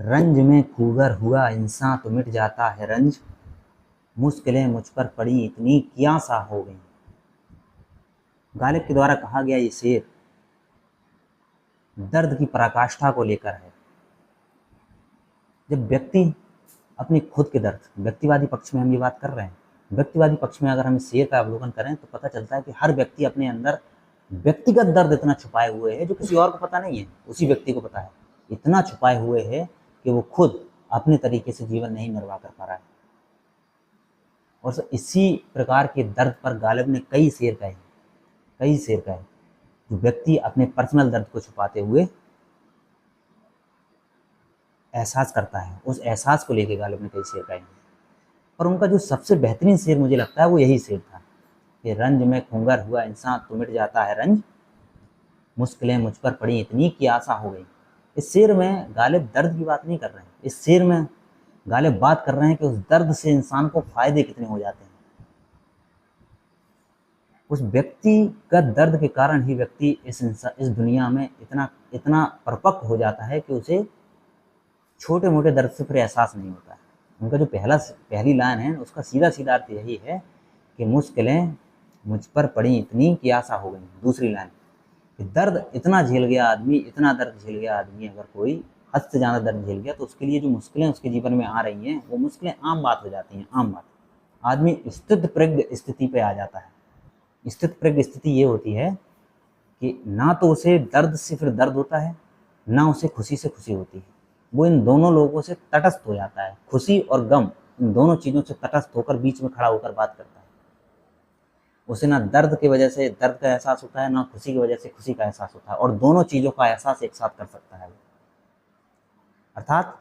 रंज में खूगर हुआ इंसान तो मिट जाता है रंज, मुश्किलें मुझ पर पड़ी इतनी क्या सा हो गई। गालिब के द्वारा कहा गया ये शेर दर्द की पराकाष्ठा को लेकर है। जब व्यक्ति अपने खुद के दर्द, व्यक्तिवादी पक्ष में हम ये बात कर रहे हैं, व्यक्तिवादी पक्ष में अगर हम इस शेर का अवलोकन करें तो पता चलता है कि हर व्यक्ति अपने अंदर व्यक्तिगत दर्द इतना छुपाए हुए है जो किसी और को पता नहीं है, उसी व्यक्ति को पता है। इतना छुपाए हुए है कि वो खुद अपने तरीके से जीवन नहीं निर्वाह कर पा रहा है। और इसी प्रकार के दर्द पर गालिब ने कई शेर कहे जो व्यक्ति अपने पर्सनल दर्द को छुपाते हुए एहसास करता है। उस एहसास को लेकर गालिब ने कई शेर कहे हैं, और उनका जो सबसे बेहतरीन शेर मुझे लगता है वो यही शेर था कि रंज में खूंगर हुआ इंसान तो मिट जाता है रंज, मुश्किलें मुझ पर पड़ी इतनी कि आसा हो गई। इस शेर में गालिब दर्द की बात नहीं कर रहे हैं, इस शेर में गालिब बात कर रहे हैं कि उस दर्द से इंसान को फायदे कितने हो जाते हैं। उस व्यक्तिगत दर्द के कारण ही व्यक्ति इस दुनिया में इतना परिपक्व हो जाता है कि उसे छोटे मोटे दर्द से फिर एहसास नहीं होता है। उनका जो पहली लाइन है उसका सीधा सीधा अर्थ यही है कि मुश्किलें मुझ पर पड़ी इतनी कि आसा हो गई। दूसरी लाइन कि दर्द इतना झेल गया आदमी, इतना दर्द झेल गया आदमी, अगर कोई हद से ज़्यादा दर्द झेल गया तो उसके लिए जो मुश्किलें उसके जीवन में आ रही हैं वो मुश्किलें आम बात हो जाती हैं। आम बात, आदमी स्थितप्रज्ञ स्थिति पे आ जाता है। स्थितप्रज्ञ स्थिति ये होती है कि ना तो उसे दर्द से फिर दर्द होता है, ना उसे खुशी से खुशी होती है। वो इन दोनों लोगों से तटस्थ हो जाता है। खुशी और गम, इन दोनों चीज़ों से तटस्थ होकर बीच में खड़ा होकर बात करता है। उसे ना दर्द की वजह से दर्द का एहसास होता है, ना खुशी की वजह से खुशी का एहसास होता है, और दोनों चीज़ों का एहसास एक साथ कर सकता है। अर्थात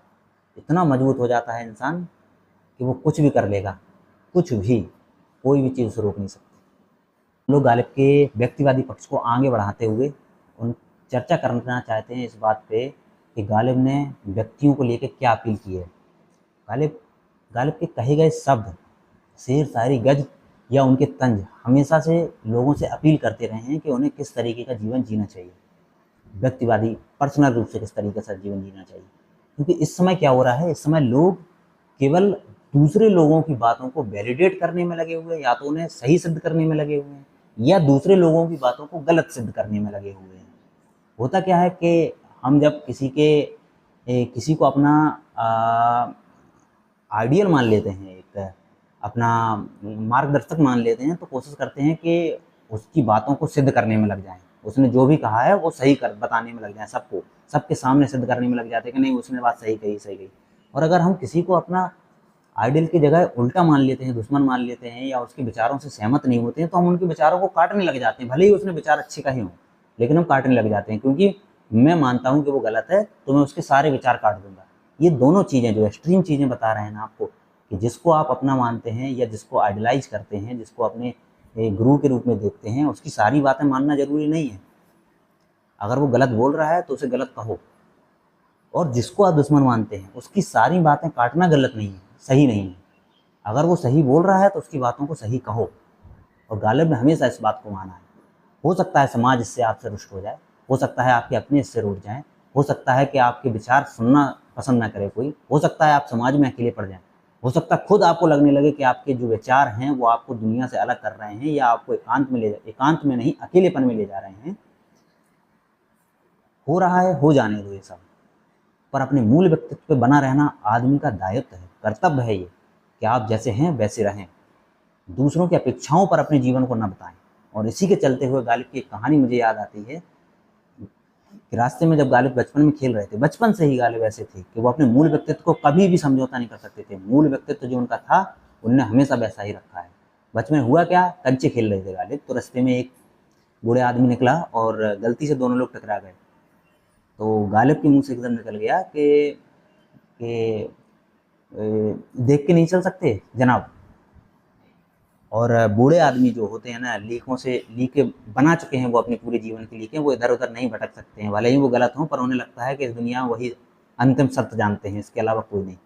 इतना मजबूत हो जाता है इंसान कि वो कुछ भी कर लेगा, कुछ भी, कोई भी चीज़ उसे रोक नहीं सकती। लोग गालिब के व्यक्तिवादी पक्ष को आगे बढ़ाते हुए उन चर्चा करना चाहते हैं इस बात पे कि गालिब ने व्यक्तियों को लेकर क्या अपील की है। गालिब के कहे गए शब्द, शेर, शायरी, गज़ल या उनके तंज हमेशा से लोगों से अपील करते रहे हैं कि उन्हें किस तरीके का जीवन जीना चाहिए, व्यक्तिवादी पर्सनल रूप से किस तरीके से जीवन जीना चाहिए। क्योंकि इस समय क्या हो रहा है, इस समय लोग केवल दूसरे लोगों की बातों को वैलिडेट करने में लगे हुए हैं, या तो उन्हें सही सिद्ध करने में लगे हुए हैं, या दूसरे लोगों की बातों को गलत सिद्ध करने में लगे हुए हैं। होता क्या है कि हम जब किसी को अपना आइडियल मान लेते हैं, एक अपना मार्गदर्शक मान लेते हैं, तो कोशिश करते हैं कि उसकी बातों को सिद्ध करने में लग जाएं। उसने जो भी कहा है वो सही कर बताने में लग जाएं, सबको, सबके सामने सिद्ध करने में लग जाते हैं कि नहीं उसने बात सही कही। और अगर हम किसी को अपना आइडियल की जगह उल्टा मान लेते हैं, दुश्मन मान लेते हैं, या उसके विचारों से सहमत नहीं होते हैं, तो हम उनके विचारों को काटने लग जाते हैं। भले ही उसने विचार अच्छे कहे हों, लेकिन हम काटने लग जाते हैं, क्योंकि मैं मानता हूं कि वो गलत है तो मैं उसके सारे विचार काट दूंगा। ये दोनों चीज़ें, जो एक्सट्रीम चीज़ें बता रहे हैं ना आपको, कि जिसको आप अपना मानते हैं या जिसको आइडलाइज करते हैं, जिसको अपने गुरु के रूप में देखते हैं, उसकी सारी बातें मानना जरूरी नहीं है। अगर वो गलत बोल रहा है तो उसे गलत कहो, और जिसको आप दुश्मन मानते हैं उसकी सारी बातें काटना गलत नहीं है, सही नहीं है। अगर वो सही बोल रहा है तो उसकी बातों को सही कहो। और गालिब ने हमेशा इस बात को माना है। हो सकता है समाज इससे आपसे रुष्ट हो जाए, हो सकता है आपके अपने इससे रूठ जाएं, हो सकता है कि आपके विचार सुनना पसंद ना करे कोई, हो सकता है आप समाज में अकेले पड़ जाएं, हो सकता है खुद आपको लगने लगे कि आपके जो विचार हैं वो आपको दुनिया से अलग कर रहे हैं, या आपको एकांत में नहीं अकेलेपन में ले जा रहे हैं। हो रहा है, हो जाने दो ये सब, पर अपने मूल व्यक्तित्व पे बना रहना आदमी का दायित्व है, कर्तव्य है ये, कि आप जैसे हैं वैसे रहें, दूसरों की अपेक्षाओं पर अपने जीवन को न बताएं। और इसी के चलते हुए गालिब की एक कहानी मुझे याद आती है कि रास्ते में जब गालिब बचपन में खेल रहे थे, बचपन से ही गालिब ऐसे थे कि वो अपने मूल व्यक्तित्व को कभी भी समझौता नहीं कर सकते थे। मूल व्यक्तित्व जो उनका था उनने हमेशा वैसा ही रखा है। बचपन में हुआ क्या, कंचे खेल रहे थे गालिब, तो रास्ते में एक बूढ़े आदमी निकला और गलती से दोनों लोग टकरा गए। तो गालिब के मुंह से एकदम निकल गया कि देख के नहीं चल सकते जनाब। और बूढ़े आदमी जो होते हैं ना, लीकें बना चुके हैं वो अपने पूरे जीवन की लीकें, वो इधर उधर नहीं भटक सकते हैं, भले ही वो गलत हों, पर उन्हें लगता है कि इस दुनिया में वही अंतिम सत्य जानते हैं, इसके अलावा कोई नहीं।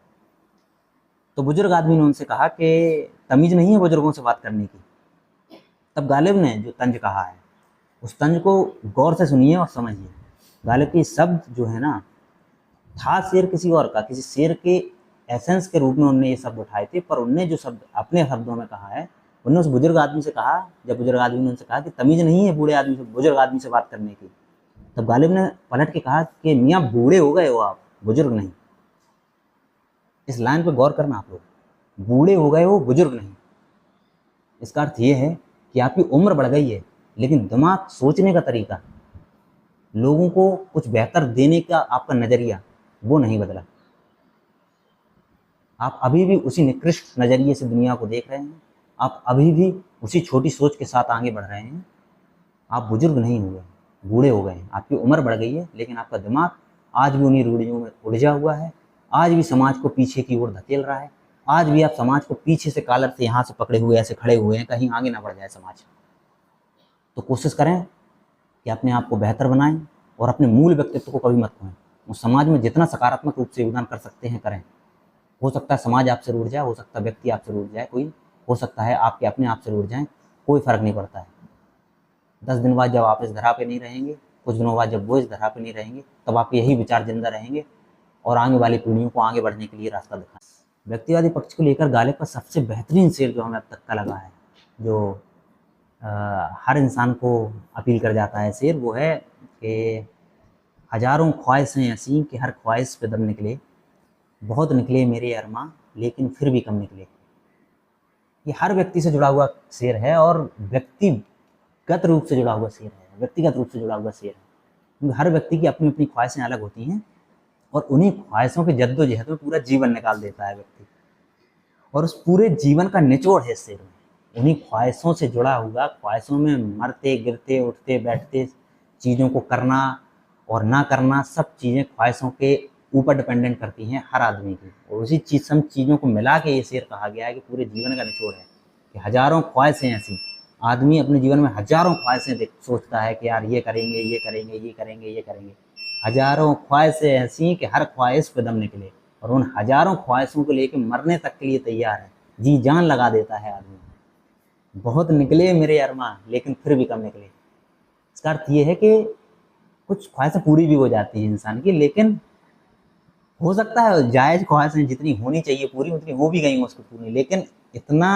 तो बुजुर्ग आदमी ने उनसे कहा कि तमीज़ नहीं है बुजुर्गों से बात करने की। तब गालिब ने जो तंज कहा है उस तंज को गौर से सुनिए और समझिए। गालिब के शब्द जो है ना, था शेर किसी और का, किसी शेर के एसेंस के रूप में उनने ये शब्द उठाए थे, पर उनने जो शब्द अपने शब्दों में कहा है, उनने उस बुजुर्ग आदमी से कहा, जब बुजुर्ग आदमी ने उनसे कहा कि तमीज़ नहीं है बूढ़े आदमी से, बुजुर्ग आदमी से बात करने की, तब गालिब ने पलट के कहा कि मियाँ बूढ़े हो गए हो आप, बुजुर्ग नहीं। इस लाइन पे गौर करना आप लोग, बूढ़े हो गए हो, बुजुर्ग नहीं। इसका अर्थ ये है कि आपकी उम्र बढ़ गई है, लेकिन दिमाग, सोचने का तरीका, लोगों को कुछ बेहतर देने का आपका नज़रिया, वो नहीं बदला। आप अभी भी उसी निकृष्ट नज़रिए से दुनिया को देख रहे हैं, आप अभी भी उसी छोटी सोच के साथ आगे बढ़ रहे हैं। आप बुजुर्ग नहीं हुए, बूढ़े हो गए हैं। आपकी उम्र बढ़ गई है, लेकिन आपका दिमाग आज भी उन्हीं रूढ़ियों में उलझा हुआ है, आज भी समाज को पीछे की ओर धकेल रहा है, आज भी आप समाज को पीछे से कॉलर से यहाँ से पकड़े हुए ऐसे खड़े हुए हैं, कहीं आगे ना बढ़ जाए समाज। तो कोशिश करें कि अपने आप को बेहतर बनाएं और अपने मूल व्यक्तित्व को कभी मत खोएं। उस समाज में जितना सकारात्मक रूप से योगदान कर सकते हैं करें। हो सकता है समाज आपसे रूठ जाए, हो सकता है व्यक्ति आपसे रूठ जाए, कोई हो सकता है आपके अपने आप से रूठ जाएं, कोई फ़र्क नहीं पड़ता है। 10 दिन बाद जब आप इस धरा पे नहीं रहेंगे, कुछ दिनों बाद जब वो इस धरा पे नहीं रहेंगे, तब आपके यही विचार जिंदा रहेंगे और आगे वाली पीढ़ियों को आगे बढ़ने के लिए रास्ता दिखाएं। व्यक्तिवादी पक्ष को लेकर गालिब का सबसे बेहतरीन शेर जो हमें अब तक का लगा है, जो हर इंसान को अपील कर जाता है शेर, वो है कि हज़ारों ख्वाहिशें ऐसी कि हर ख्वाहिश पे दम निकले, बहुत निकले मेरे अरमां लेकिन फिर भी कम निकले। ये हर व्यक्ति से जुड़ा हुआ शेर है और व्यक्तिगत रूप से जुड़ा हुआ शेर है, व्यक्तिगत रूप से जुड़ा हुआ शेर है, क्योंकि हर व्यक्ति की अपनी अपनी ख्वाहिशें अलग होती हैं और उन्हीं ख्वाहिशों के जद्दोजहद में पूरा जीवन निकाल देता है व्यक्ति, और उस पूरे जीवन का निचोड़ है शेर में। उन्हीं ख्वाहिशों से जुड़ा हुआ, ख्वाहिशों में मरते गिरते उठते बैठते चीज़ों को करना और ना करना, सब चीज़ें ख्वाहिशों के ऊपर डिपेंडेंट करती हैं हर आदमी की, और उसी सब चीज़ों को मिला के ये शेर कहा गया है कि पूरे जीवन का निचोड़ है कि हज़ारों ख्वाहिशें ऐसी, आदमी अपने जीवन में हज़ारों ख्वाहिशें सोचता है कि यार ये करेंगे ये करेंगे ये करेंगे ये करेंगे, हज़ारों ख्वाहिशें ऐसी कि हर ख्वाहिश पे दम निकले, और उन हज़ारों ख्वाहिशों को लेकर मरने तक के लिए तैयार है, जी जान लगा देता है आदमी। बहुत निकले मेरे अरमां लेकिन फिर भी कम निकले। इसका अर्थ ये है कि कुछ ख्वाहिशें पूरी भी हो जाती है इंसान की, लेकिन हो सकता है जायज़ ख्वाहिशें जितनी होनी चाहिए पूरी उतनी हो भी गई उसको पूरी, लेकिन इतना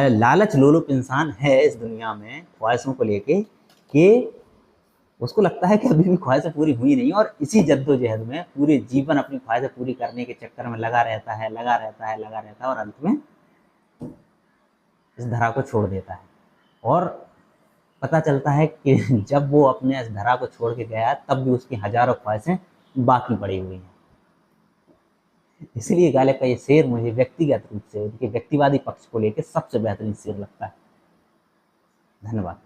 लालच लोलुप इंसान है इस दुनिया में ख्वाहिशों को लेके कि उसको लगता है कि अभी भी ख्वाहिशें पूरी हुई नहीं, और इसी जद्दोजहद में पूरे जीवन अपनी ख्वाहिशें पूरी करने के चक्कर में लगा रहता है और अंत में इस धरा को छोड़ देता है। और पता चलता है कि जब वो अपने इस धरा को छोड़ के गया तब भी उसकी हज़ारों ख्वाहिशें बाकी पड़ी हुई हैं। इसलिए गालिब का ये शेर मुझे व्यक्तिगत रूप से उनके व्यक्तिवादी पक्ष को लेकर सबसे बेहतरीन शेर लगता है। धन्यवाद।